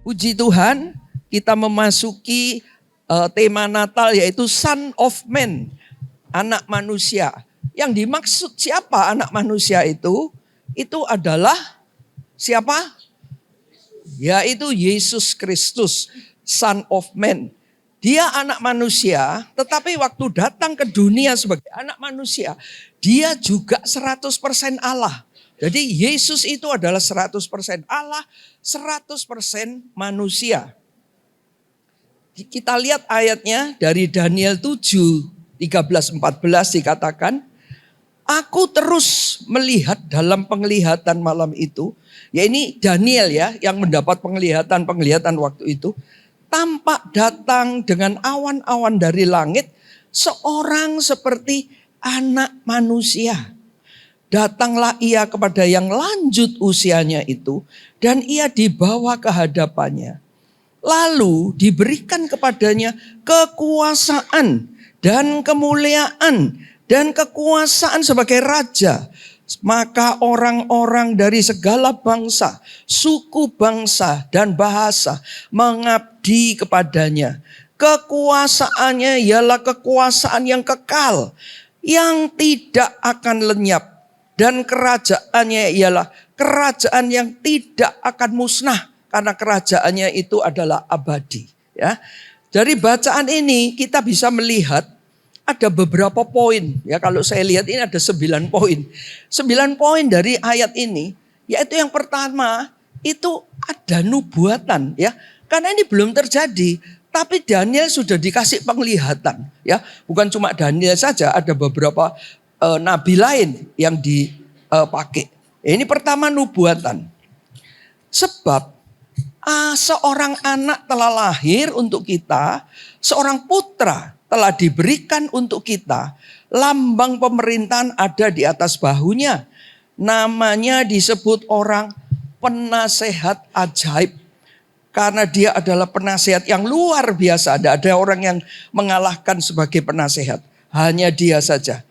Puji Tuhan, kita memasuki tema Natal yaitu Son of Man, anak manusia. Yang dimaksud siapa anak manusia itu? Itu adalah siapa? Yaitu Yesus Kristus, Son of Man. Dia anak manusia, tetapi waktu datang ke dunia sebagai anak manusia, dia juga 100% Allah. Jadi Yesus itu adalah 100% Allah, 100% manusia. Kita lihat ayatnya dari Daniel 7, 13-14 dikatakan, aku terus melihat dalam penglihatan malam itu, ya ini Daniel ya yang mendapat penglihatan waktu itu, tampak datang dengan awan-awan dari langit, seorang seperti anak manusia. Datanglah ia kepada yang lanjut usianya itu, dan ia dibawa ke hadapannya. Lalu diberikan kepadanya kekuasaan dan kemuliaan dan kekuasaan sebagai raja. Maka orang-orang dari segala bangsa, suku bangsa dan bahasa mengabdi kepadanya. Kekuasaannya ialah kekuasaan yang kekal, yang tidak akan lenyap. Dan kerajaannya ialah kerajaan yang tidak akan musnah. Karena kerajaannya itu adalah abadi. Ya. Dari bacaan ini kita bisa melihat ada beberapa poin. Ya, kalau saya lihat ini ada 9 poin. 9 poin dari ayat ini. Yaitu yang pertama itu ada nubuatan. Ya. Karena ini belum terjadi. Tapi Daniel sudah dikasih penglihatan. Ya. Bukan cuma Daniel saja, ada beberapa nabi lain yang dipakai. Ini pertama nubuatan. Sebab seorang anak telah lahir untuk kita, seorang putra telah diberikan untuk kita. Lambang pemerintahan ada di atas bahunya. Namanya disebut orang penasehat ajaib. Karena dia adalah penasehat yang luar biasa. Tidak ada orang yang mengalahkan sebagai penasehat. Hanya dia saja.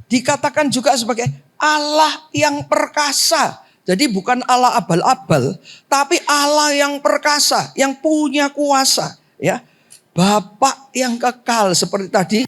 Dikatakan juga sebagai Allah yang perkasa. Jadi bukan Allah abal-abal, tapi Allah yang perkasa, yang punya kuasa. Ya, Bapak yang kekal seperti tadi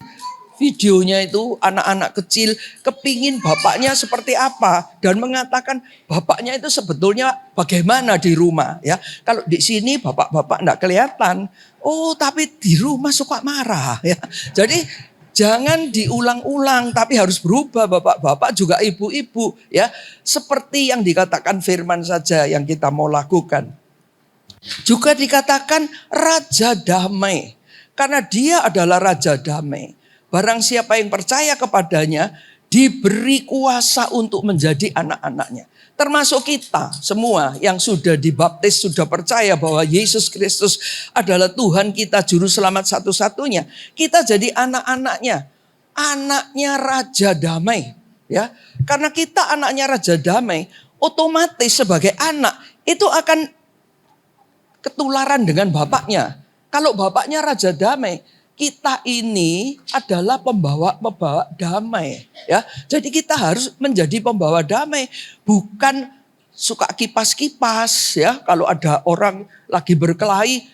videonya itu anak-anak kecil kepingin bapaknya seperti apa dan mengatakan bapaknya itu sebetulnya bagaimana di rumah. Ya, kalau di sini bapak-bapak enggak kelihatan. Oh, tapi di rumah suka marah. Ya, jadi jangan diulang-ulang, tapi harus berubah bapak-bapak juga ibu-ibu. Ya, seperti yang dikatakan firman saja yang kita mau lakukan. Juga dikatakan Raja Damai. Karena dia adalah Raja Damai. Barang siapa yang percaya kepadanya, diberi kuasa untuk menjadi anak-anaknya. Termasuk kita semua yang sudah dibaptis, sudah percaya bahwa Yesus Kristus adalah Tuhan kita, Juru Selamat satu-satunya. Kita jadi anak-anaknya, anaknya Raja Damai. Ya, karena kita anaknya Raja Damai, otomatis sebagai anak itu akan ketularan dengan bapaknya. Kalau bapaknya Raja Damai, kita ini adalah pembawa damai. Ya, jadi kita harus menjadi pembawa damai, bukan suka kipas-kipas. Ya, kalau ada orang lagi berkelahi,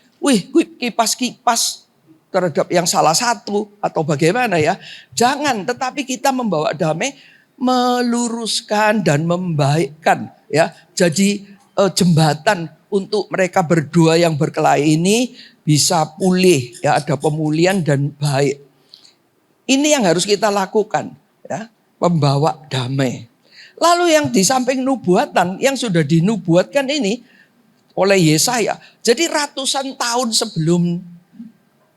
kipas-kipas terhadap yang salah satu atau bagaimana ya? Jangan, tetapi kita membawa damai, meluruskan dan membaikkan. Ya, jadi jembatan untuk mereka berdua yang berkelahi ini bisa pulih, ya, ada pemulihan dan baik. Ini yang harus kita lakukan, ya, membawa damai. Lalu yang di samping nubuatan, yang sudah dinubuatkan ini oleh Yesaya. Jadi ratusan tahun sebelum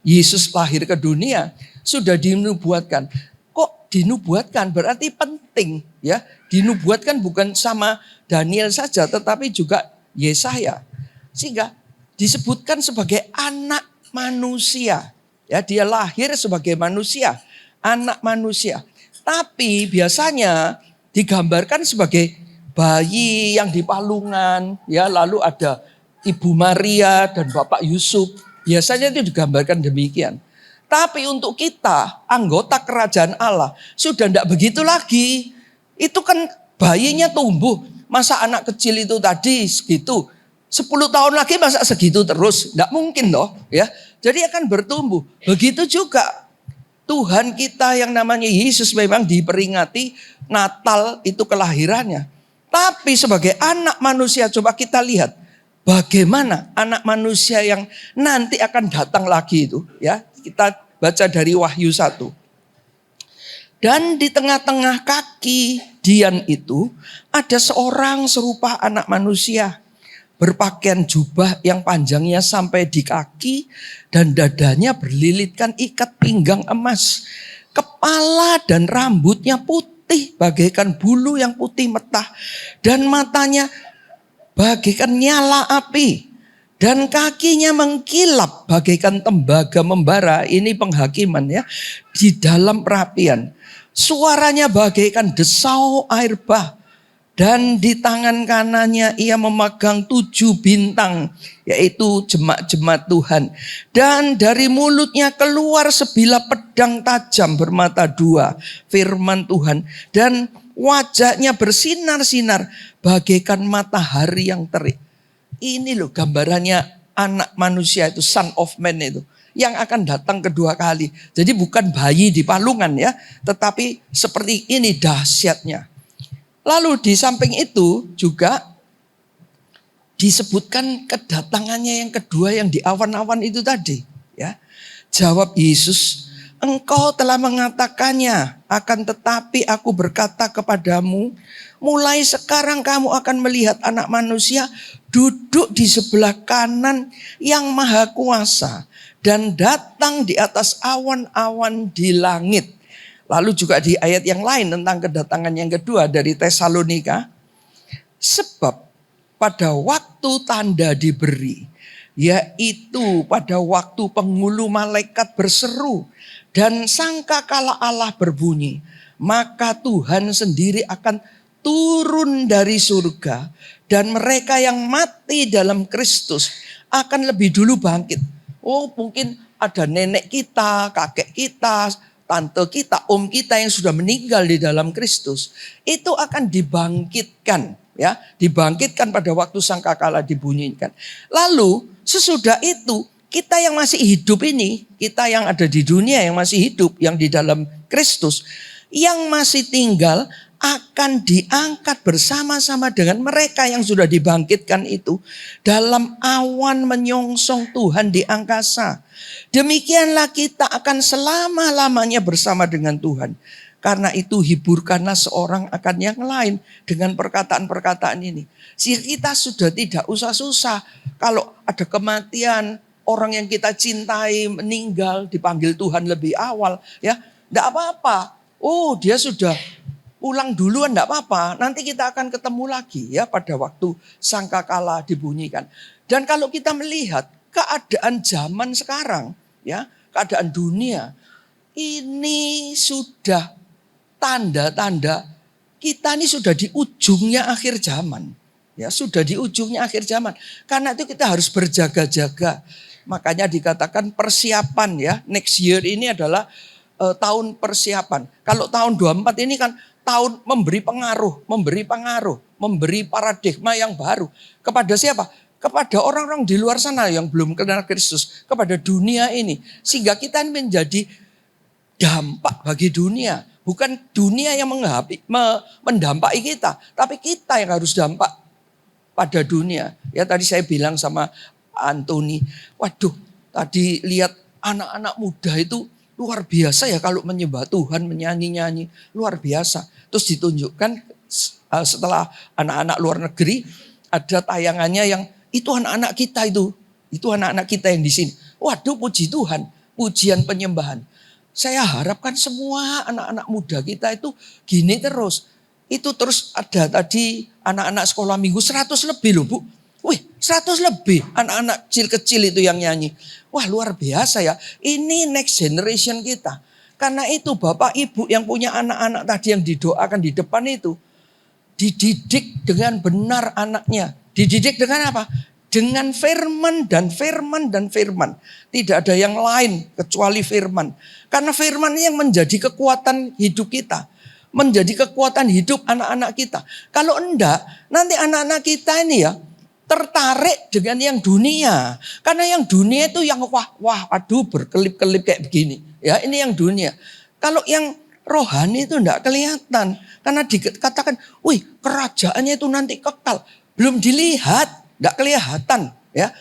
Yesus lahir ke dunia, sudah dinubuatkan. Kok dinubuatkan? Berarti penting, ya. Dinubuatkan bukan sama Daniel saja, tetapi juga Yesaya. Sehingga disebutkan sebagai anak manusia. Ya, dia lahir sebagai manusia, anak manusia. Tapi biasanya digambarkan sebagai bayi yang di palungan, ya, lalu ada Ibu Maria dan Bapak Yusuf. Biasanya itu digambarkan demikian. Tapi untuk kita, anggota kerajaan Allah, sudah tidak begitu lagi. Itu kan bayinya tumbuh. Masa anak kecil itu tadi segitu 10 tahun lagi masa segitu terus? Tidak mungkin loh ya. Jadi akan bertumbuh. Begitu juga Tuhan kita yang namanya Yesus memang diperingati Natal itu kelahirannya. Tapi sebagai anak manusia coba kita lihat bagaimana anak manusia yang nanti akan datang lagi itu ya. Kita baca dari Wahyu 1. Dan di tengah-tengah kaki Dian itu ada seorang serupa anak manusia, berpakaian jubah yang panjangnya sampai di kaki dan dadanya berlilitkan ikat pinggang emas. Kepala dan rambutnya putih bagaikan bulu yang putih metah dan matanya bagaikan nyala api. Dan kakinya mengkilap bagaikan tembaga membara. Ini penghakiman ya. Di dalam perapian. Suaranya bagaikan desau air bah. Dan di tangan kanannya ia memegang 7 bintang. Yaitu jemaat-jemaat Tuhan. Dan dari mulutnya keluar sebilah pedang tajam bermata 2. Firman Tuhan. Dan wajahnya bersinar-sinar bagaikan matahari yang terik. Ini loh gambarannya anak manusia itu, son of man itu. Yang akan datang kedua kali. Jadi bukan bayi di palungan ya. Tetapi seperti ini dahsyatnya. Lalu di samping itu juga disebutkan kedatangannya yang kedua yang di awan-awan itu tadi. Ya. Jawab Yesus, engkau telah mengatakannya, akan tetapi aku berkata kepadamu, mulai sekarang kamu akan melihat anak manusia duduk di sebelah kanan yang maha kuasa dan datang di atas awan-awan di langit. Lalu juga di ayat yang lain tentang kedatangan yang kedua dari Tesalonika. Sebab pada waktu tanda diberi, yaitu pada waktu penghulu malaikat berseru dan sangkakala Allah berbunyi, maka Tuhan sendiri akan turun dari surga dan mereka yang mati dalam Kristus akan lebih dulu bangkit. Oh, mungkin ada nenek kita, kakek kita, tante kita, om kita yang sudah meninggal di dalam Kristus. Itu akan dibangkitkan, ya, dibangkitkan pada waktu sangkakala dibunyikan. Lalu sesudah itu kita yang masih hidup ini, kita yang ada di dunia yang masih hidup, yang di dalam Kristus, yang masih tinggal akan diangkat bersama-sama dengan mereka yang sudah dibangkitkan itu dalam awan menyongsong Tuhan di angkasa. Demikianlah kita akan selama-lamanya bersama dengan Tuhan. Karena itu hiburkanlah seorang akan yang lain dengan perkataan-perkataan ini. Sehingga kita sudah tidak usah susah. Kalau ada kematian, orang yang kita cintai meninggal, dipanggil Tuhan lebih awal, ya, tidak apa-apa. Oh, dia sudah pulang duluan, enggak apa-apa. Nanti kita akan ketemu lagi ya pada waktu sangkakala dibunyikan. Dan kalau kita melihat keadaan zaman sekarang, ya, keadaan dunia, ini sudah tanda-tanda kita ini sudah di ujungnya akhir zaman. Ya, sudah di ujungnya akhir zaman. Karena itu kita harus berjaga-jaga. Makanya dikatakan persiapan ya. Next year ini adalah tahun persiapan. Kalau tahun 24 ini kan tahun memberi pengaruh, memberi paradigma yang baru. Kepada siapa? Kepada orang-orang di luar sana yang belum kenal Kristus. Kepada dunia ini. Sehingga kita menjadi dampak bagi dunia. Bukan dunia yang mendampaki kita. Tapi kita yang harus dampak pada dunia. Ya tadi saya bilang sama Antoni. Waduh, tadi lihat anak-anak muda itu luar biasa ya kalau menyembah Tuhan, menyanyi-nyanyi. Luar biasa. Terus ditunjukkan setelah anak-anak luar negeri, ada tayangannya yang itu anak-anak kita itu. Itu anak-anak kita yang di sini. Waduh, puji Tuhan. Pujian penyembahan. Saya harapkan semua anak-anak muda kita itu gini terus. Itu terus ada tadi anak-anak sekolah minggu 100 lebih loh Bu. Wih 100 lebih anak-anak kecil-kecil itu yang nyanyi. Wah luar biasa ya. Ini next generation kita. Karena itu Bapak Ibu yang punya anak-anak tadi yang didoakan di depan itu. Dididik dengan benar anaknya. Dididik dengan apa? Dengan firman dan firman dan firman. Tidak ada yang lain kecuali firman. Karena firman yang menjadi kekuatan hidup kita. Menjadi kekuatan hidup anak-anak kita. Kalau enggak, nanti anak-anak kita ini ya tertarik dengan yang dunia. Karena yang dunia itu yang aduh berkelip-kelip kayak begini. Ya, ini yang dunia. Kalau yang rohani itu enggak kelihatan. Karena dikatakan, wih kerajaannya itu nanti kekal. Belum dilihat, enggak kelihatan. Ya.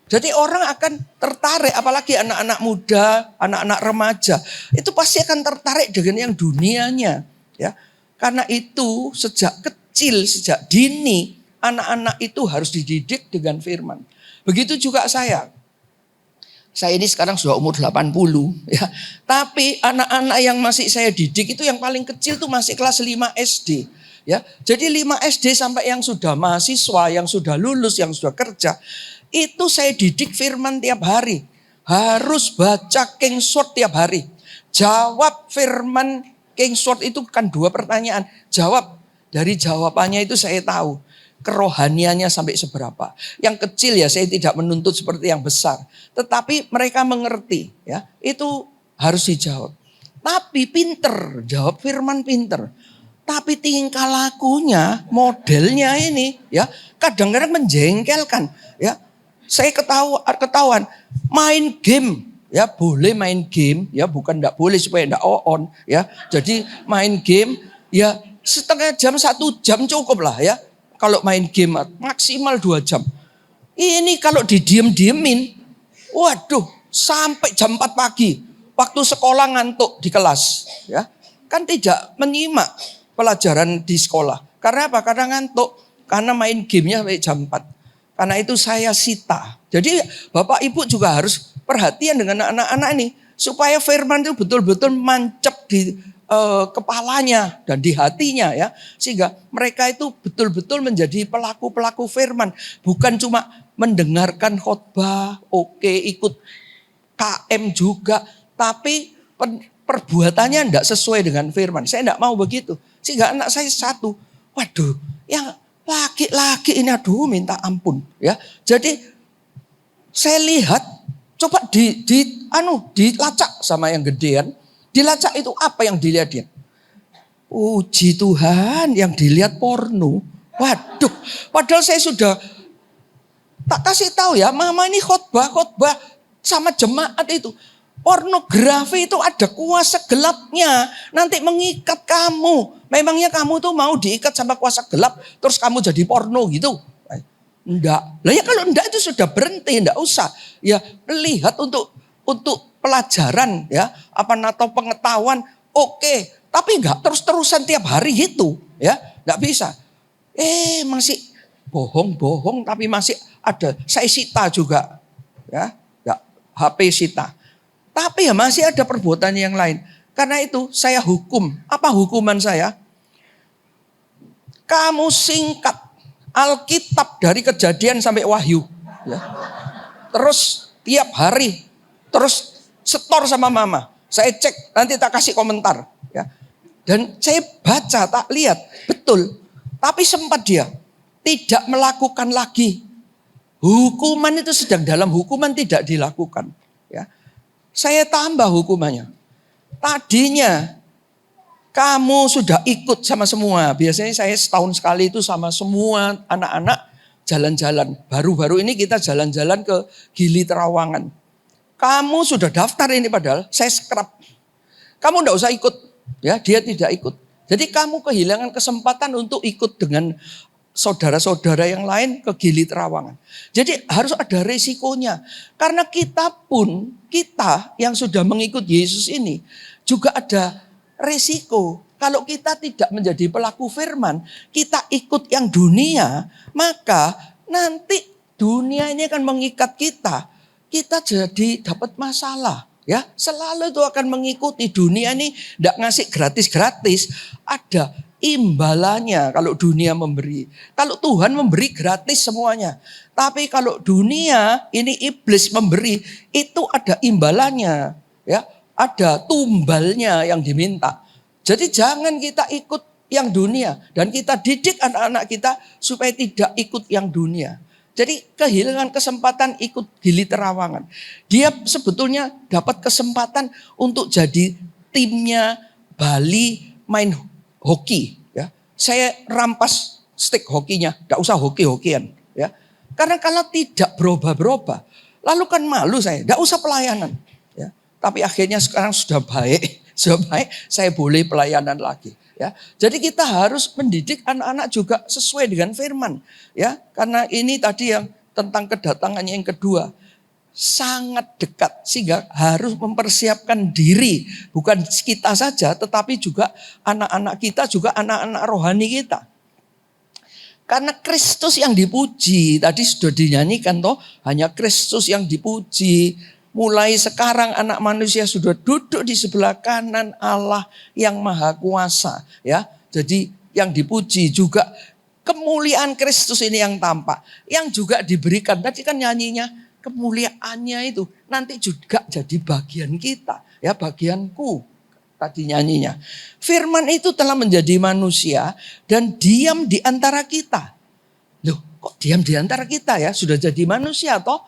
Jadi orang akan tertarik, apalagi anak-anak muda, anak-anak remaja. Itu pasti akan tertarik dengan yang dunianya. Ya. Karena itu sejak kecil, sejak dini, anak-anak itu harus dididik dengan firman. Begitu juga saya. Saya ini sekarang sudah umur 80 ya. Tapi anak-anak yang masih saya didik itu yang paling kecil tuh masih kelas 5 SD ya. Jadi 5 SD sampai yang sudah mahasiswa, yang sudah lulus, yang sudah kerja, itu saya didik firman tiap hari. Harus baca King Sword tiap hari. Jawab firman King Sword itu kan 2 pertanyaan. Jawab. Dari jawabannya itu saya tahu kerohaniannya sampai seberapa. Yang kecil ya saya tidak menuntut seperti yang besar. Tetapi mereka mengerti ya. Itu harus dijawab. Tapi pinter, jawab firman pinter. Tapi tingkah lakunya, modelnya ini ya kadang-kadang menjengkelkan ya. Saya ketahuan main game ya, boleh main game ya, bukan enggak boleh supaya enggak on ya. Jadi main game ya setengah jam, 1 jam cukup lah ya. Kalau main game maksimal 2 jam. Ini kalau didiem-diemin, waduh sampai jam 4 pagi. Waktu sekolah ngantuk di kelas. Ya, kan tidak menyimak pelajaran di sekolah. Karena apa? Karena ngantuk. Karena main gamenya sampai jam 4. Karena itu saya sita. Jadi Bapak Ibu juga harus perhatian dengan anak-anak ini. Supaya firman itu betul-betul mancap di kepalanya dan di hatinya ya, sehingga mereka itu betul-betul menjadi pelaku-pelaku firman, bukan cuma mendengarkan khotbah, oke ikut KM juga, tapi perbuatannya tidak sesuai dengan firman. Saya tidak mau begitu, sehingga anak saya satu, waduh, yang laki-laki ini aduh minta ampun ya. Jadi saya lihat, coba dilacak sama yang gedean. Dilacak itu apa yang dilihat dia? Puji Tuhan, yang dilihat porno. Waduh, padahal saya sudah tak kasih tahu ya, mama ini khotbah sama jemaat itu. Pornografi itu ada kuasa gelapnya, nanti mengikat kamu. Memangnya kamu tuh mau diikat sama kuasa gelap, terus kamu jadi porno gitu? Enggak. Lah ya kalau enggak itu sudah berhenti, enggak usah. Ya lihat untuk pelajaran ya, atau pengetahuan, oke. Tapi enggak terus-terusan tiap hari gitu ya, enggak bisa. Masih bohong-bohong tapi masih ada. Saya sita juga ya, enggak, HP sita. Tapi ya masih ada perbuatan yang lain. Karena itu saya hukum. Apa hukuman saya? Kamu singkat Alkitab dari Kejadian sampai Wahyu ya. Terus tiap hari terus setor sama mama. Saya cek, nanti tak kasih komentar. Ya. Dan saya baca, tak lihat. Betul. Tapi sempat dia tidak melakukan lagi. Hukuman itu sedang dalam hukuman tidak dilakukan. Ya. Saya tambah hukumannya. Tadinya kamu sudah ikut sama semua. Biasanya saya setahun sekali itu sama semua anak-anak jalan-jalan. Baru-baru ini kita jalan-jalan ke Gili Terawangan. Kamu sudah daftar ini padahal saya scrap. Kamu enggak usah ikut. Ya, dia tidak ikut. Jadi kamu kehilangan kesempatan untuk ikut dengan saudara-saudara yang lain ke Gili Terawangan. Jadi harus ada resikonya. Karena kita yang sudah mengikut Yesus ini juga ada resiko. Kalau kita tidak menjadi pelaku firman, kita ikut yang dunia, maka nanti dunia ini akan mengikat kita. Kita jadi dapat masalah ya. Selalu itu akan mengikuti dunia ini, tidak ngasih gratis-gratis. Ada imbalannya kalau dunia memberi. Kalau Tuhan memberi gratis semuanya. Tapi kalau dunia ini iblis memberi, itu ada imbalannya ya. Ada tumbalnya yang diminta. Jadi jangan kita ikut yang dunia. Dan kita didik anak-anak kita supaya tidak ikut yang dunia. Jadi kehilangan kesempatan ikut Gili Terawangan. Dia sebetulnya dapat kesempatan untuk jadi timnya Bali main hoki. Ya. Saya rampas stick hokinya, tidak usah hoki-hokian. Ya. Karena kalau tidak berubah-berubah, lalu kan malu saya, tidak usah pelayanan. Ya. Tapi akhirnya sekarang sudah baik, saya boleh pelayanan lagi. Ya. Jadi kita harus mendidik anak-anak juga sesuai dengan firman. Ya, karena ini tadi yang tentang kedatangannya yang kedua. Sangat dekat sehingga harus mempersiapkan diri. Bukan kita saja tetapi juga anak-anak kita, juga anak-anak rohani kita. Karena Kristus yang dipuji, tadi sudah dinyanyikan toh, hanya Kristus yang dipuji. Mulai sekarang anak manusia sudah duduk di sebelah kanan Allah yang maha kuasa. Ya, jadi yang dipuji juga kemuliaan Kristus ini yang tampak. Yang juga diberikan, tadi kan nyanyinya, kemuliaannya itu nanti juga jadi bagian kita. Ya, bagianku. Tadi nyanyinya. Firman itu telah menjadi manusia dan diam di antara kita. Loh, kok diam di antara kita ya? Sudah jadi manusia toh?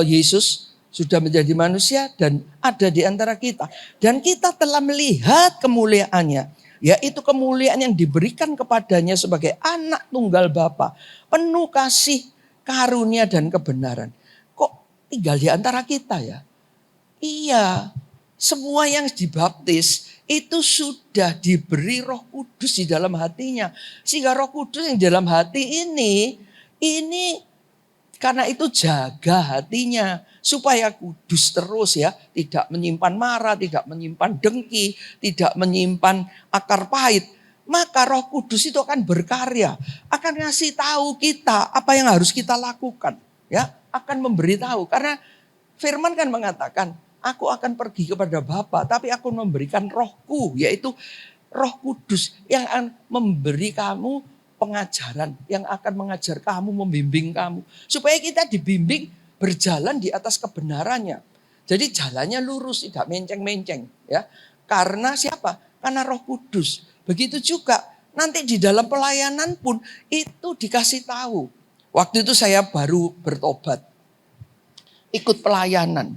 Yesus sudah menjadi manusia dan ada di antara kita. Dan kita telah melihat kemuliaannya. Yaitu kemuliaan yang diberikan kepadanya sebagai anak tunggal Bapa. Penuh kasih, karunia dan kebenaran. Kok tinggal di antara kita ya? Iya. Semua yang dibaptis itu sudah diberi Roh Kudus di dalam hatinya. Sehingga Roh Kudus yang dalam hati ini karena itu jaga hatinya. Supaya kudus terus ya. Tidak menyimpan marah, tidak menyimpan dengki, tidak menyimpan akar pahit. Maka Roh Kudus itu akan berkarya. Akan ngasih tahu kita apa yang harus kita lakukan. Ya, akan memberitahu. Karena firman kan mengatakan, aku akan pergi kepada Bapa, tapi aku memberikan Rohku, yaitu Roh Kudus yang akan memberi kamu pengajaran, yang akan mengajar kamu, membimbing kamu. Supaya kita dibimbing berjalan di atas kebenarannya. Jadi jalannya lurus, tidak menceng-menceng. Ya. Karena siapa? Karena Roh Kudus. Begitu juga nanti di dalam pelayanan pun itu dikasih tahu. Waktu itu saya baru bertobat, ikut pelayanan.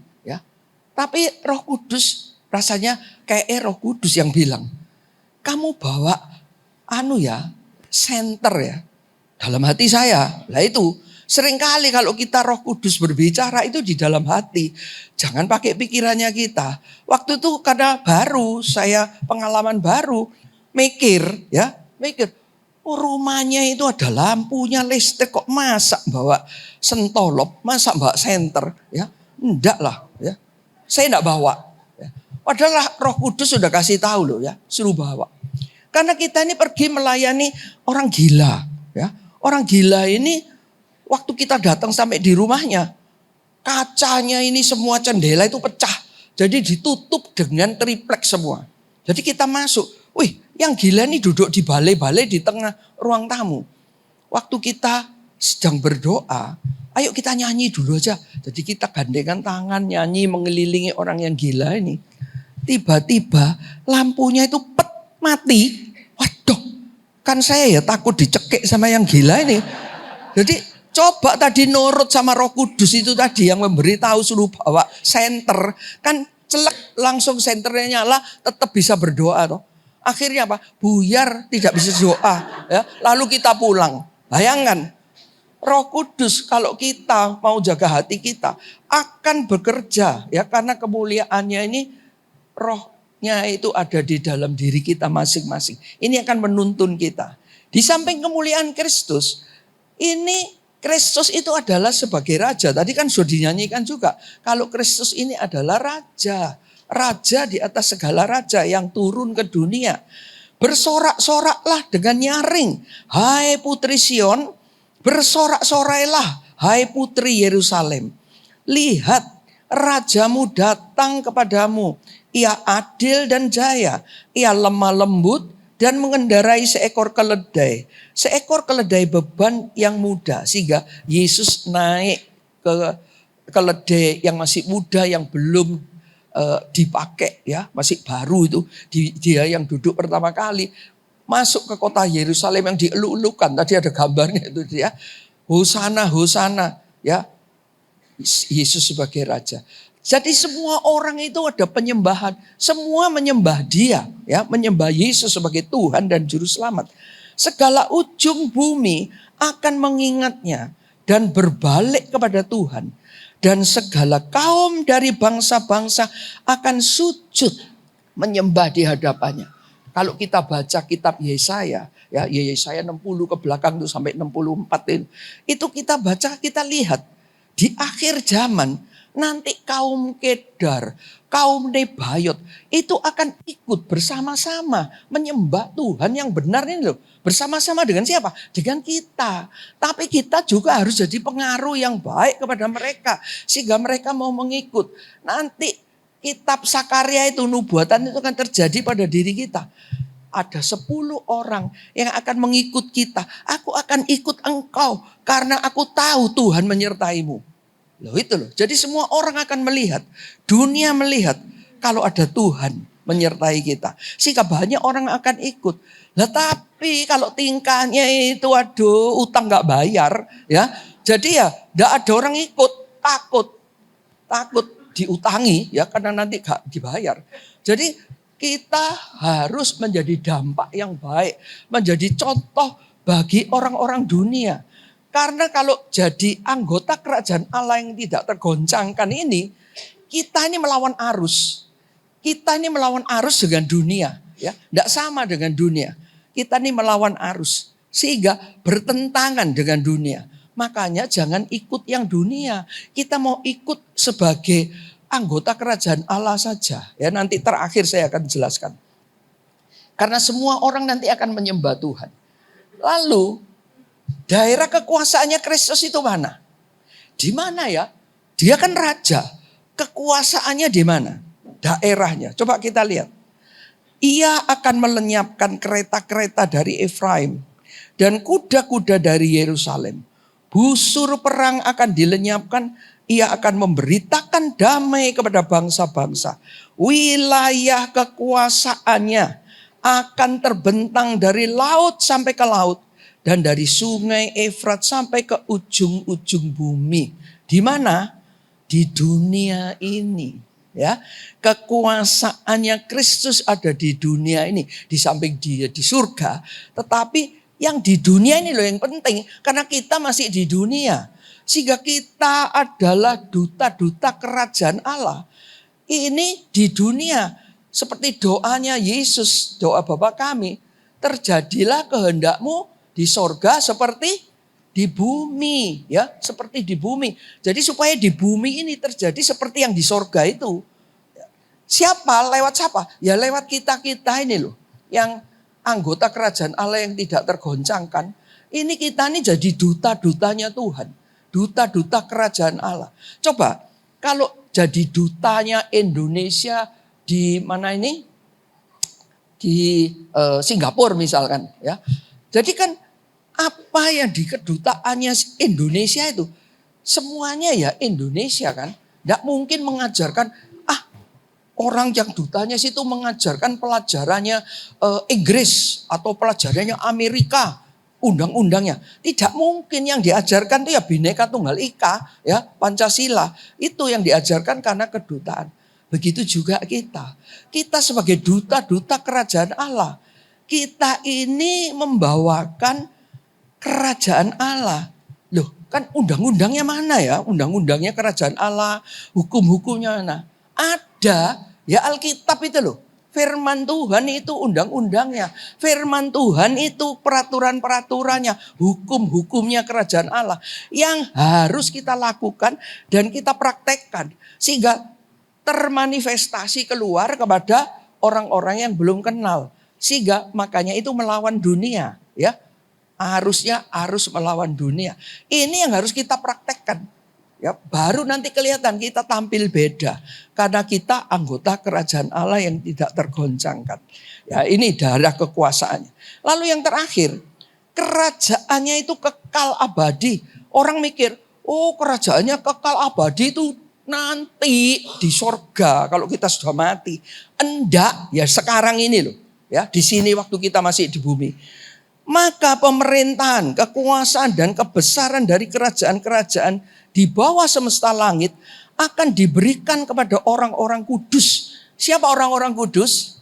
Tapi Roh Kudus rasanya kayak Roh Kudus yang bilang, kamu bawa senter ya dalam hati saya. Lah itu seringkali kalau kita Roh Kudus berbicara itu di dalam hati. Jangan pakai pikirannya kita. Waktu itu karena saya pengalaman baru mikir. Oh, rumahnya itu ada lampunya listrik kok masa bawa sentolop, masa bawa senter ya. Enggak lah ya. Saya enggak bawa. Padahal Roh Kudus sudah kasih tahu loh ya, suruh bawa. Karena kita ini pergi melayani orang gila ya. Orang gila ini waktu kita datang sampai di rumahnya, kacanya ini semua jendela itu pecah. Jadi ditutup dengan triplek semua. Jadi kita masuk, wih yang gila ini duduk di balai-balai di tengah ruang tamu. Waktu kita sedang berdoa, ayo kita nyanyi dulu aja. Jadi kita gandengan tangan nyanyi mengelilingi orang yang gila ini. Tiba-tiba lampunya itu mati. Waduh, kan saya ya takut dicekik sama yang gila ini. Jadi coba tadi nurut sama Roh Kudus itu tadi yang memberitahu suruh bawa senter. Kan celek langsung senternya nyala, tetap bisa berdoa toh. Akhirnya apa? Buyar, tidak bisa doa. Ya. Lalu kita pulang. Bayangkan. Roh Kudus kalau kita mau jaga hati kita akan bekerja ya, karena kemuliaannya ini rohnya itu ada di dalam diri kita masing-masing. Ini akan menuntun kita. Di samping kemuliaan Kristus, ini Kristus itu adalah sebagai raja. Tadi kan sudah dinyanyikan juga. Kalau Kristus ini adalah raja. Raja di atas segala raja yang turun ke dunia. Bersorak-soraklah dengan nyaring. Hai putri Sion, bersorak-sorailah, hai putri Yerusalem. Lihat, rajamu datang kepadamu. Ia adil dan jaya. Ia lemah lembut dan mengendarai seekor keledai. Seekor keledai beban yang muda. Sehingga Yesus naik ke keledai yang masih muda, yang belum dipakai, ya, masih baru itu. Dia yang duduk pertama kali. Masuk ke kota Yerusalem yang dieluk-elukan. Tadi ada gambarnya itu dia. Hosana, Hosana. Ya, Yesus sebagai raja. Jadi semua orang itu ada penyembahan. Semua menyembah dia. Ya, menyembah Yesus sebagai Tuhan dan Juru Selamat. Segala ujung bumi akan mengingatnya. dan berbalik kepada Tuhan. Dan segala kaum dari bangsa-bangsa akan sujud menyembah di hadapannya. Kalau kita baca kitab Yesaya, ya Yesaya 60 ke belakang itu sampai 64 itu kita baca, kita lihat di akhir zaman nanti kaum Kedar, kaum Nebayot itu akan ikut bersama-sama menyembah Tuhan yang benar ini loh. Bersama-sama dengan siapa? Dengan kita. Tapi kita juga harus jadi pengaruh yang baik kepada mereka sehingga mereka mau mengikut. Nanti kitab Sakaria itu, nubuatan itu akan terjadi pada diri kita. Ada 10 orang yang akan mengikut kita. Aku akan ikut engkau karena aku tahu Tuhan menyertaimu. Loh itu loh. Jadi semua orang akan melihat, dunia melihat kalau ada Tuhan menyertai kita. Sehingga banyak orang akan ikut. Lah tapi kalau tingkahnya itu aduh utang gak bayar ya. Jadi ya gak ada orang ikut, takut diutangi ya karena nanti gak dibayar. Jadi kita harus menjadi dampak yang baik, menjadi contoh bagi orang-orang dunia. Karena kalau jadi anggota kerajaan Allah yang tidak tergoncangkan ini, kita ini melawan arus. Kita ini melawan arus dengan dunia, ya. Tidak sama dengan dunia. Kita ini melawan arus sehingga bertentangan dengan dunia. Makanya jangan ikut yang dunia. Kita mau ikut sebagai anggota kerajaan Allah saja. Ya, nanti terakhir saya akan jelaskan. Karena semua orang nanti akan menyembah Tuhan. Lalu daerah kekuasaannya Kristus itu mana? Di mana ya? Dia kan raja. Kekuasaannya di mana? Daerahnya. Coba kita lihat. Ia akan melenyapkan kereta-kereta dari Efraim dan kuda-kuda dari Yerusalem. Busur perang akan dilenyapkan. Ia akan memberitakan damai kepada bangsa-bangsa. Wilayah kekuasaannya akan terbentang dari laut sampai ke laut. Dan dari sungai Efrat sampai ke ujung-ujung bumi. Di mana? Di dunia ini. Ya, kekuasaannya Kristus ada di dunia ini. Di samping dia di surga. Tetapi yang di dunia ini loh yang penting. Karena kita masih di dunia. Sehingga kita adalah duta-duta kerajaan Allah. Ini di dunia. Seperti doanya Yesus, doa Bapa kami. Terjadilah kehendakmu di sorga seperti di bumi, ya, seperti di bumi. Jadi supaya di bumi ini terjadi seperti yang di sorga itu. Siapa? Lewat siapa? Ya lewat kita-kita ini loh. Yang anggota kerajaan Allah yang tidak tergoncangkan. Ini kita ini jadi duta-dutanya Tuhan. Duta-duta kerajaan Allah. Coba kalau jadi dutanya Indonesia di mana ini? Di Singapura misalkan, ya. Jadi kan apa yang di kedutaannya Indonesia itu semuanya ya Indonesia kan. Tidak mungkin mengajarkan orang yang dutanya situ mengajarkan pelajarannya Inggris atau pelajarannya Amerika, undang-undangnya. Tidak mungkin, yang diajarkan itu ya Bhinneka Tunggal Ika, ya Pancasila. Itu yang diajarkan karena kedutaan. Begitu juga kita. Kita sebagai duta-duta kerajaan Allah. Kita ini membawakan kerajaan Allah. Loh, kan undang-undangnya mana ya? Undang-undangnya kerajaan Allah, hukum-hukumnya mana? Ada, ya Alkitab itu loh. Firman Tuhan itu undang-undangnya. Firman Tuhan itu peraturan-peraturannya, hukum-hukumnya kerajaan Allah. Yang harus kita lakukan dan kita praktekkan. Sehingga termanifestasi keluar kepada orang-orang yang belum kenal. Sehingga makanya itu melawan dunia, ya. Harusnya harus melawan dunia. Ini yang harus kita praktekkan. Ya, baru nanti kelihatan kita tampil beda. Karena kita anggota kerajaan Allah yang tidak tergoncangkan. Ya, ini darah kekuasaannya. Lalu yang terakhir, kerajaannya itu kekal abadi. Orang mikir, oh kerajaannya kekal abadi itu nanti di sorga kalau kita sudah mati. Enggak, ya sekarang ini loh. Ya, di sini waktu kita masih di bumi. Maka pemerintahan, kekuasaan dan kebesaran dari kerajaan-kerajaan di bawah semesta langit akan diberikan kepada orang-orang kudus. Siapa orang-orang kudus?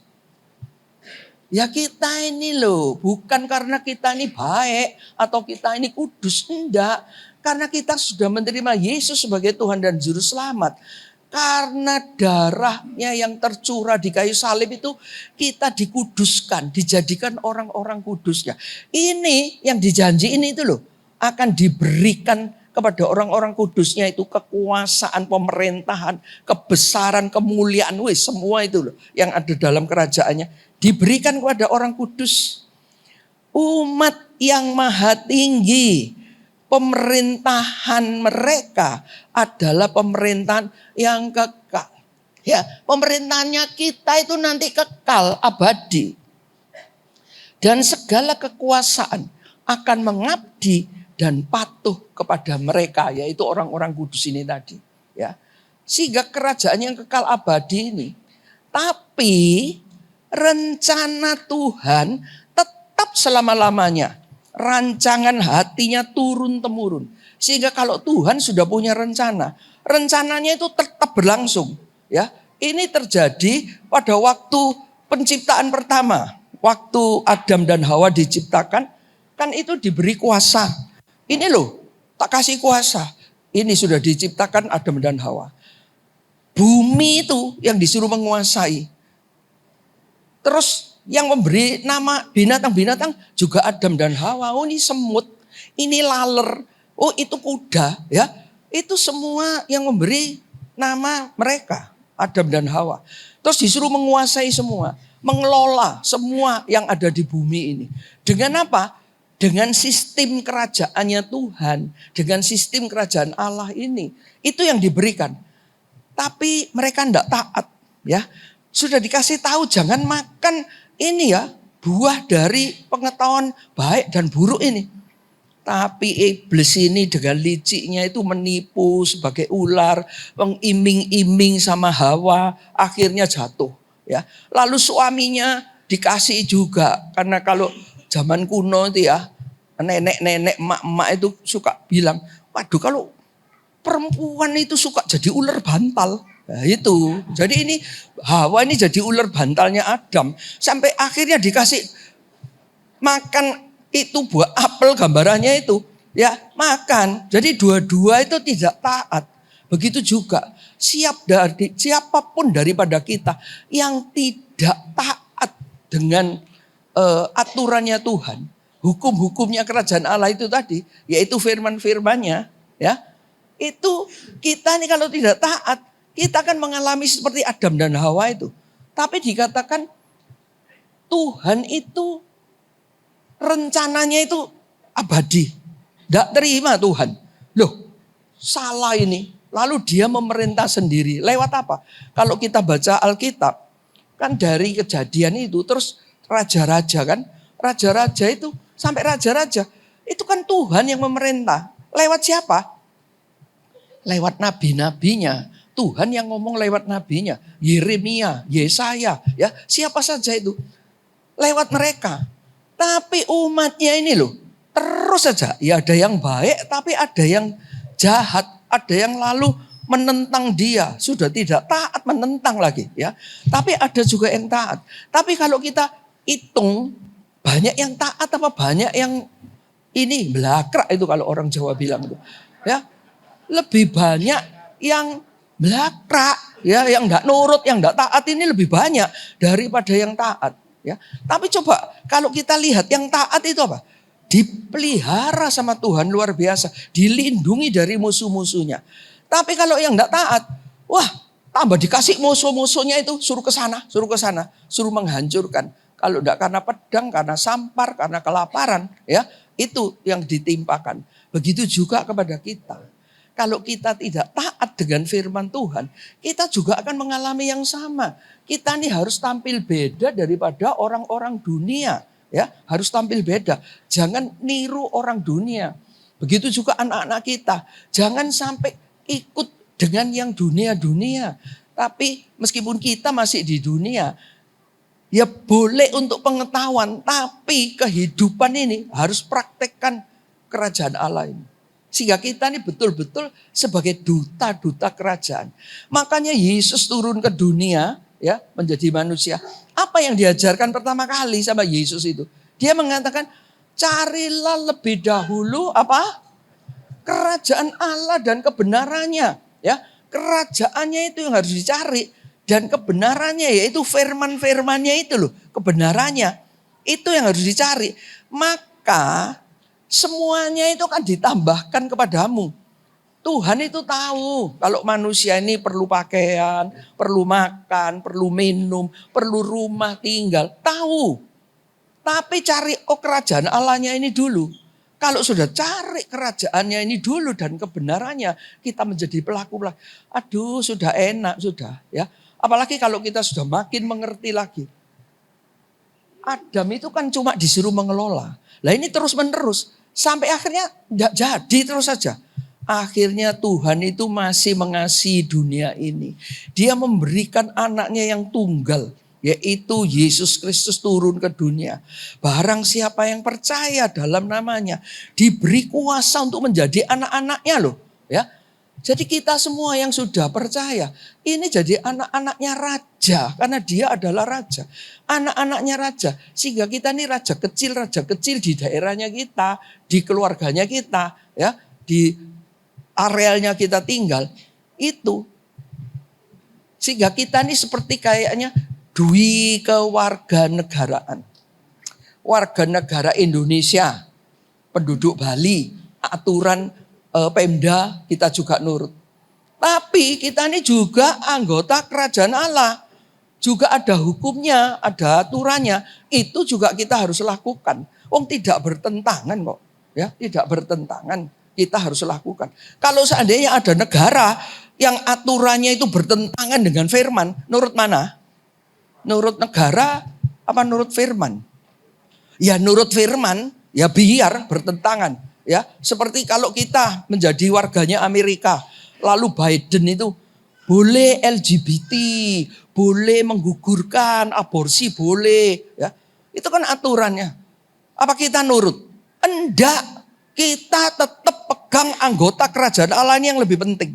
Ya kita ini loh, bukan karena kita ini baik atau kita ini kudus, enggak. Karena kita sudah menerima Yesus sebagai Tuhan dan Juru Selamat. Karena darahnya yang tercurah di kayu salib itu kita dikuduskan, dijadikan orang-orang kudusnya. Ini yang dijanjiin itu loh, akan diberikan kepada orang-orang kudusnya itu kekuasaan, pemerintahan, kebesaran, kemuliaan, semua itu loh yang ada dalam kerajaannya diberikan kepada orang kudus. Umat yang maha tinggi, pemerintahan mereka adalah pemerintahan yang kekal. Ya, pemerintahannya kita itu nanti kekal, abadi. Dan segala kekuasaan akan mengabdi dan patuh kepada mereka, yaitu orang-orang kudus ini tadi. Ya, sehingga kerajaan yang kekal abadi ini. Tapi rencana Tuhan tetap selama-lamanya. Rancangan hatinya turun-temurun. Sehingga kalau Tuhan sudah punya rencana, rencananya itu tetap berlangsung. Ya, ini terjadi pada waktu penciptaan pertama. Waktu Adam dan Hawa diciptakan, kan itu diberi kuasa. Ini loh, tak kasih kuasa. Ini sudah diciptakan Adam dan Hawa. Bumi itu yang disuruh menguasai. Terus yang memberi nama binatang-binatang juga Adam dan Hawa. Oh, ini semut, ini laler, oh itu kuda, ya. Itu semua yang memberi nama mereka, Adam dan Hawa. Terus disuruh menguasai semua, mengelola semua yang ada di bumi ini. Dengan apa? Dengan sistem kerajaannya Tuhan, dengan sistem kerajaan Allah ini. Itu yang diberikan. Tapi mereka tidak taat, ya. Sudah dikasih tahu jangan makan ini ya, buah dari pengetahuan baik dan buruk ini. Tapi iblis ini dengan liciknya itu menipu sebagai ular, mengiming-iming sama Hawa, akhirnya jatuh. Ya, lalu suaminya dikasih juga, karena kalau zaman kuno itu ya, nenek-nenek, emak-emak itu suka bilang, waduh kalau perempuan itu suka jadi ular bantal. Nah itu, jadi ini Hawa ini jadi ular bantalnya Adam. Sampai akhirnya dikasih makan itu buah apel gambarannya itu. Ya makan, jadi dua-dua itu tidak taat. Begitu juga siapapun daripada kita yang tidak taat dengan aturannya Tuhan. Hukum-hukumnya kerajaan Allah itu tadi, yaitu firman-firmannya. Ya, itu kita nih kalau tidak taat, kita akan mengalami seperti Adam dan Hawa itu. Tapi dikatakan Tuhan itu rencananya itu abadi. Tidak terima Tuhan. Loh, salah ini. Lalu dia memerintah sendiri. Lewat apa? Kalau kita baca Alkitab, kan dari kejadian itu terus raja-raja kan. Raja-raja itu sampai raja-raja. Itu kan Tuhan yang memerintah. Lewat siapa? Lewat nabi-nabinya. Tuhan yang ngomong lewat nabinya, Yeremia, Yesaya, ya siapa saja itu, lewat mereka. Tapi umatnya ini loh, terus saja, ya ada yang baik, tapi ada yang jahat, ada yang lalu menentang dia, sudah tidak taat menentang lagi, ya. Tapi ada juga yang taat. Tapi kalau kita hitung, banyak yang taat apa banyak yang ini belakrak itu kalau orang Jawa bilang itu, ya lebih banyak yang belakrak, ya, yang enggak nurut, yang enggak taat ini lebih banyak daripada yang taat, ya. Tapi coba kalau kita lihat yang taat itu apa? Dipelihara sama Tuhan luar biasa, dilindungi dari musuh-musuhnya. Tapi kalau yang enggak taat, wah, tambah dikasih musuh-musuhnya itu suruh ke sana, suruh menghancurkan. Kalau enggak karena pedang, karena sampar, karena kelaparan, ya, itu yang ditimpakan. Begitu juga kepada kita. Kalau kita tidak taat dengan firman Tuhan, kita juga akan mengalami yang sama. Kita nih harus tampil beda daripada orang-orang dunia. Ya, harus tampil beda. Jangan niru orang dunia. Begitu juga anak-anak kita. Jangan sampai ikut dengan yang dunia-dunia. Tapi meskipun kita masih di dunia, ya boleh untuk pengetahuan. Tapi kehidupan ini harus praktekkan kerajaan Allah ini. Sehingga kita ini betul-betul sebagai duta-duta kerajaan. Makanya Yesus turun ke dunia, ya, menjadi manusia. Apa yang diajarkan pertama kali sama Yesus itu? Dia mengatakan, carilah lebih dahulu apa? Kerajaan Allah dan kebenarannya. Ya, kerajaannya itu yang harus dicari. Dan kebenarannya yaitu firman-firmannya itu loh. Kebenarannya itu yang harus dicari. Maka semuanya itu akan ditambahkan kepadamu. Tuhan itu tahu kalau manusia ini perlu pakaian, perlu makan, perlu minum, perlu rumah tinggal. Tahu. Tapi cari kerajaan Allahnya ini dulu. Kalau sudah cari kerajaannya ini dulu dan kebenarannya, kita menjadi pelaku-pelaku. Aduh, sudah enak, sudah ya. Apalagi kalau kita sudah makin mengerti lagi. Adam itu kan cuma disuruh mengelola. Lah ini terus menerus. Sampai akhirnya tidak jadi terus saja. Akhirnya Tuhan itu masih mengasihi dunia ini. Dia memberikan anaknya yang tunggal. Yaitu Yesus Kristus turun ke dunia. Barang siapa yang percaya dalam namanya. Diberi kuasa untuk menjadi anak-anaknya loh. Ya. Jadi kita semua yang sudah percaya. Ini jadi anak-anaknya raja. Karena dia adalah raja. Anak-anaknya raja. Sehingga kita ini raja kecil di daerahnya kita. Di keluarganya kita. Ya, di arealnya kita tinggal, itu. Sehingga kita ini seperti kayaknya dui kewarganegaraan. Warga negara Indonesia, penduduk Bali, aturan Pemda kita juga nurut. Tapi kita ini juga anggota kerajaan Allah. Juga ada hukumnya, ada aturannya. Itu juga kita harus lakukan. Tidak bertentangan kok. Ya, tidak bertentangan. Kita harus lakukan. Kalau seandainya ada negara yang aturannya itu bertentangan dengan firman, nurut mana? Nurut negara apa nurut firman? Ya nurut firman, ya biar bertentangan. Ya, seperti kalau kita menjadi warganya Amerika, lalu Biden itu boleh LGBT, boleh menggugurkan, aborsi boleh, ya. Itu kan aturannya. Apa kita nurut? Enggak. Kita tetap pegang anggota kerajaan Allah ini yang lebih penting.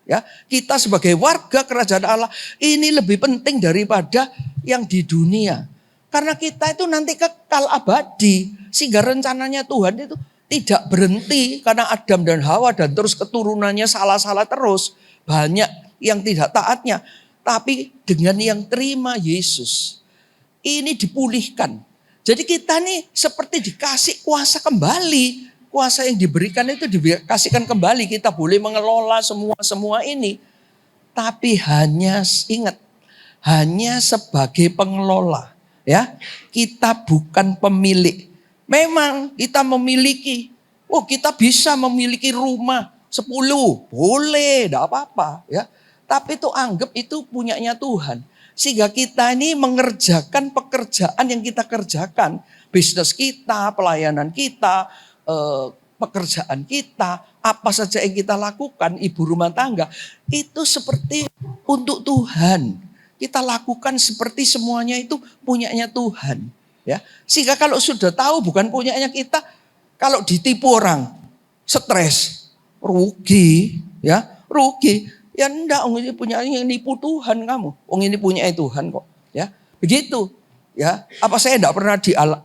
Ya, kita sebagai warga kerajaan Allah ini lebih penting daripada yang di dunia. Karena kita itu nanti kekal abadi. Sehingga rencananya Tuhan itu tidak berhenti karena Adam dan Hawa dan terus keturunannya salah-salah terus. Banyak yang tidak taatnya. Tapi dengan yang terima Yesus, ini dipulihkan. Jadi kita nih seperti dikasih kuasa kembali. Kuasa yang diberikan itu dikasihkan kembali. Kita boleh mengelola semua ini. Tapi hanya ingat. Hanya sebagai pengelola. Ya, kita bukan pemilik. Memang kita memiliki. Kita bisa memiliki rumah 10. Boleh, tidak apa-apa. Ya. Tapi itu anggap itu punyanya Tuhan. Sehingga kita ini mengerjakan pekerjaan yang kita kerjakan. Bisnis kita, pelayanan kita, pekerjaan kita, apa saja yang kita lakukan, ibu rumah tangga, itu seperti untuk Tuhan. Kita lakukan seperti semuanya itu punyanya Tuhan. Ya, sehingga kalau sudah tahu bukan punyanya kita, kalau ditipu orang, stres, rugi, ya rugi. Ya enggak, ini punya yang nipu Tuhan kamu. Ini punya Tuhan kok. Ya, begitu. Ya, apa saya enggak pernah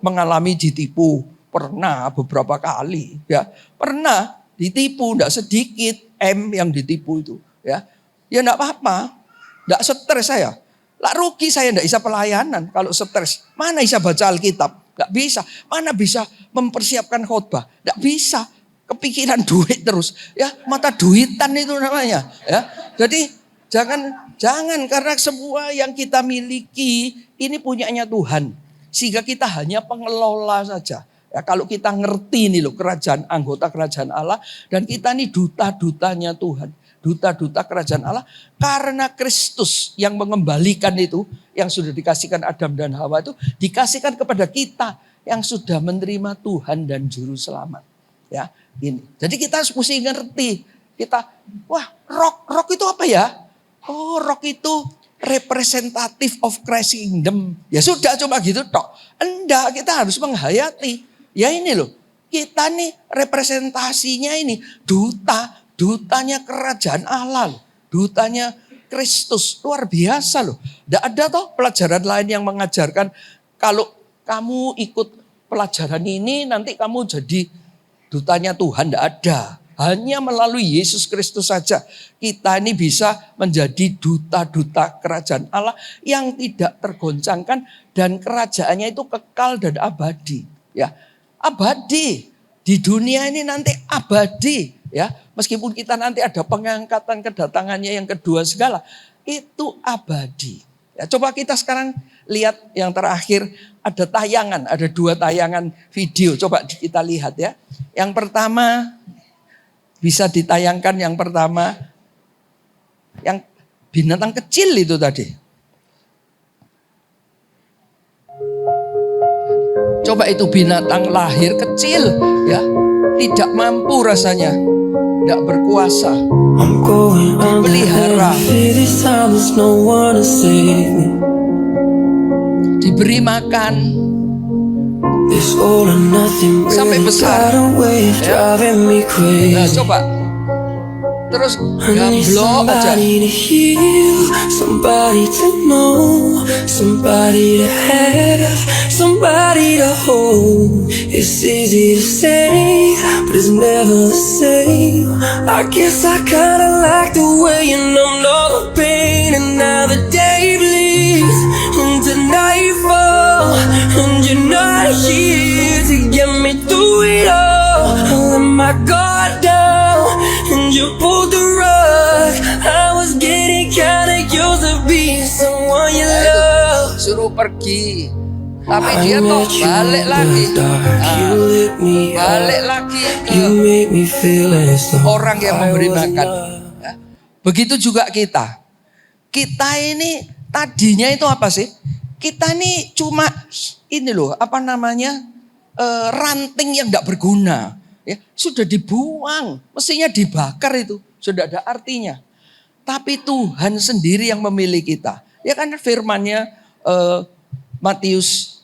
mengalami ditipu? Pernah beberapa kali, ya. Pernah ditipu, enggak sedikit M yang ditipu itu, ya. Ya enggak apa-apa. Enggak stres saya. Lah rugi saya enggak bisa pelayanan kalau stres. Mana bisa baca Alkitab? Enggak bisa. Mana bisa mempersiapkan khotbah? Enggak bisa. Kepikiran duit terus, ya. Mata duitan itu namanya, ya. Jadi jangan karena semua yang kita miliki ini punyanya Tuhan. Sehingga kita hanya pengelola saja. Ya, kalau kita ngerti nih loh kerajaan, anggota kerajaan Allah. Dan kita nih duta-dutanya Tuhan. Duta-duta kerajaan Allah. Karena Kristus yang mengembalikan itu. Yang sudah dikasihkan Adam dan Hawa itu. Dikasihkan kepada kita yang sudah menerima Tuhan dan Juru Selamat. Ya, ini. Jadi kita mesti ngerti. Kita, rock itu apa ya? Rock itu representative of Christ Kingdom. Ya sudah cuma gitu tok. Enggak, kita harus menghayati. Ya ini loh, kita nih representasinya ini dutanya kerajaan Allah. Dutanya Kristus. Luar biasa loh. Tidak ada toh pelajaran lain yang mengajarkan kalau kamu ikut pelajaran ini nanti kamu jadi dutanya Tuhan. Tidak ada. Hanya melalui Yesus Kristus saja kita ini bisa menjadi duta-duta kerajaan Allah yang tidak tergoncangkan dan kerajaannya itu kekal dan abadi. Ya, abadi. Di dunia ini nanti abadi, ya. Meskipun kita nanti ada pengangkatan kedatangannya yang kedua segala, itu abadi. Ya, coba kita sekarang lihat yang terakhir, ada tayangan, ada 2 tayangan video. Coba kita lihat ya. Yang pertama bisa ditayangkan, yang pertama yang binatang kecil itu tadi. Coba itu binatang lahir kecil, ya, tidak mampu rasanya, tidak berkuasa, dipelihara, diberi makan, sampai besar. Ya. Nah, coba. Terus gamblok aja. Somebody to know, somebody to have, somebody to hold. It's easy to say, but it's never the same. I guess I kinda like the way you numbed all the pain, and now the day bleeds into nightfall, and you're not here to get me through it all. I let my guard down, and you pulled the rug. I was getting kinda used to being someone you love. Suruh pergi, tapi dia tuh balik lagi. Balik lagi ke orang yang memberi makan. Ya. Begitu juga kita. Kita ini tadinya itu apa sih? Kita ini cuma ini loh, apa namanya, ranting yang tidak berguna. Ya, sudah dibuang, mestinya dibakar itu, sudah ada artinya. Tapi Tuhan sendiri yang memilih kita. Ya kan firmannya Matius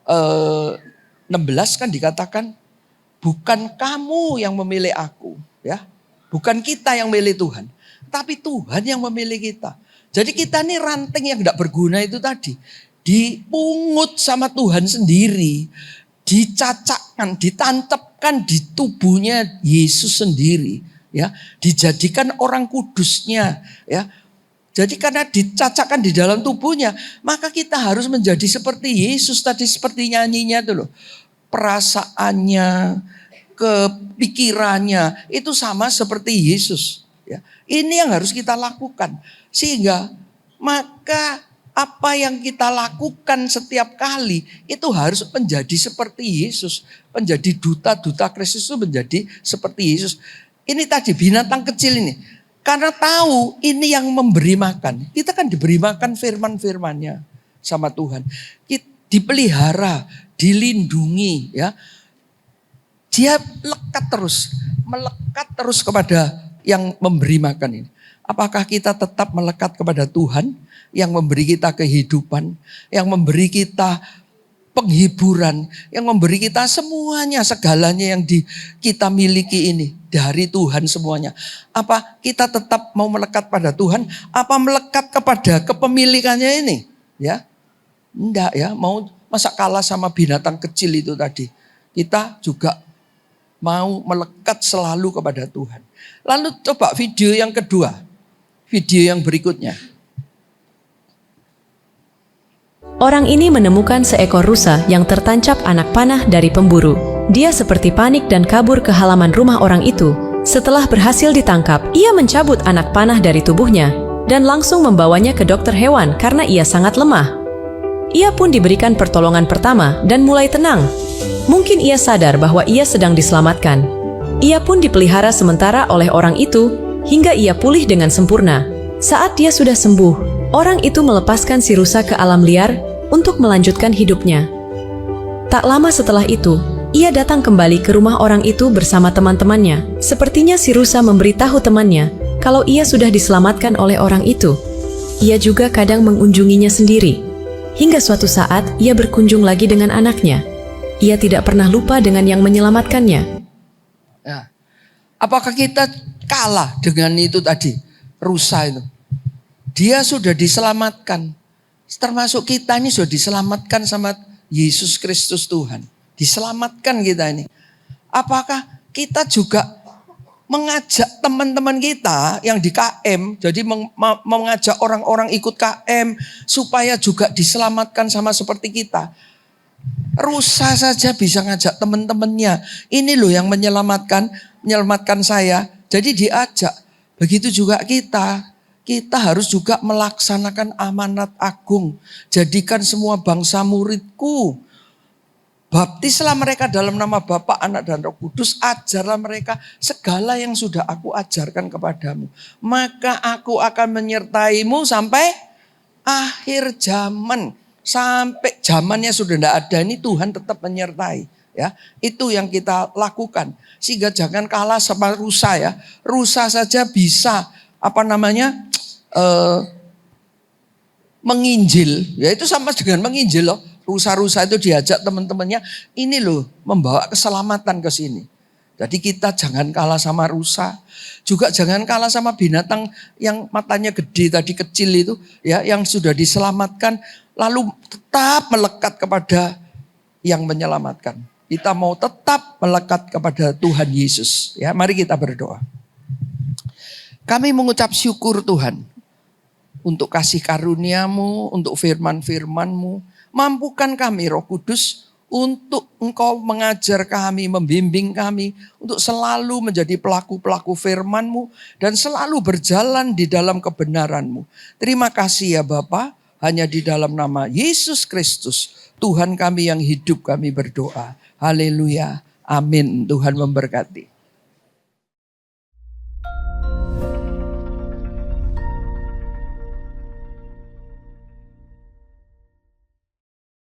16 kan dikatakan, bukan kamu yang memilih aku, ya, bukan kita yang memilih Tuhan, tapi Tuhan yang memilih kita. Jadi kita ini ranting yang tidak berguna itu tadi, dipungut sama Tuhan sendiri, dicacakkan, ditancapkan di tubuhnya Yesus sendiri, ya, dijadikan orang kudusnya, ya. Jadi karena dicacakkan di dalam tubuhnya, maka kita harus menjadi seperti Yesus tadi, seperti nyanyinya itu loh. Perasaannya, kepikirannya itu sama seperti Yesus, ya. Ini yang harus kita lakukan, sehingga maka apa yang kita lakukan setiap kali itu harus menjadi seperti Yesus. Menjadi duta-duta Kristus itu menjadi seperti Yesus. Ini tadi binatang kecil ini. Karena tahu ini yang memberi makan. Kita kan diberi makan firman-firmannya sama Tuhan. Kita dipelihara, dilindungi, ya. Dia melekat terus kepada yang memberi makan ini. Apakah kita tetap melekat kepada Tuhan yang memberi kita kehidupan, yang memberi kita penghiburan, yang memberi kita semuanya, segalanya yang kita miliki ini dari Tuhan semuanya. Apa kita tetap mau melekat pada Tuhan? Apa melekat kepada kepemilikannya ini? Ya, enggak ya. Mau masa kalah sama binatang kecil itu tadi? Kita juga mau melekat selalu kepada Tuhan. Lalu coba video yang kedua, video yang berikutnya. Orang ini menemukan seekor rusa yang tertancap anak panah dari pemburu. Dia seperti panik dan kabur ke halaman rumah orang itu. Setelah berhasil ditangkap, ia mencabut anak panah dari tubuhnya dan langsung membawanya ke dokter hewan karena ia sangat lemah. Ia pun diberikan pertolongan pertama dan mulai tenang. Mungkin ia sadar bahwa ia sedang diselamatkan. Ia pun dipelihara sementara oleh orang itu hingga ia pulih dengan sempurna. Saat dia sudah sembuh, orang itu melepaskan si rusa ke alam liar untuk melanjutkan hidupnya. Tak lama setelah itu, ia datang kembali ke rumah orang itu bersama teman-temannya. Sepertinya si rusa memberitahu temannya kalau ia sudah diselamatkan oleh orang itu. Ia juga kadang mengunjunginya sendiri. Hingga suatu saat, ia berkunjung lagi dengan anaknya. Ia tidak pernah lupa dengan yang menyelamatkannya. Nah, apakah kita kalah dengan itu tadi, rusa itu? dia sudah diselamatkan. Termasuk kita ini sudah diselamatkan sama Yesus Kristus Tuhan. Diselamatkan kita ini. Apakah kita juga mengajak teman-teman kita yang di KM, jadi mengajak orang-orang ikut KM supaya juga diselamatkan sama seperti kita. Rusa saja bisa ngajak teman-temannya. Ini loh yang menyelamatkan saya. Jadi diajak. Begitu juga kita. Kita harus juga melaksanakan amanat agung. Jadikan semua bangsa muridku. Baptislah mereka dalam nama Bapa, Anak, dan Roh Kudus. Ajarlah mereka segala yang sudah aku ajarkan kepadamu. Maka aku akan menyertaimu sampai akhir zaman. Sampai zamannya sudah tidak ada, ini Tuhan tetap menyertai. Ya, itu yang kita lakukan. Sehingga jangan kalah sama rusa ya. Rusa saja bisa menginjil. Ya itu sama dengan menginjil loh. Rusa-rusa itu diajak teman-temannya, ini loh membawa keselamatan ke sini. Jadi kita jangan kalah sama rusa. Juga jangan kalah sama binatang yang matanya gede tadi, kecil itu ya, yang sudah diselamatkan. Lalu tetap melekat kepada yang menyelamatkan. Kita mau tetap melekat kepada Tuhan Yesus. Ya, mari kita berdoa. Kami mengucap syukur Tuhan untuk kasih karunia-Mu, untuk firman-firman-Mu. Mampukan kami Roh Kudus untuk Engkau mengajar kami, membimbing kami untuk selalu menjadi pelaku-pelaku firman-Mu dan selalu berjalan di dalam kebenaran-Mu. Terima kasih ya Bapa. Hanya di dalam nama Yesus Kristus, Tuhan kami yang hidup, kami berdoa. Haleluya. Amin. Tuhan memberkati.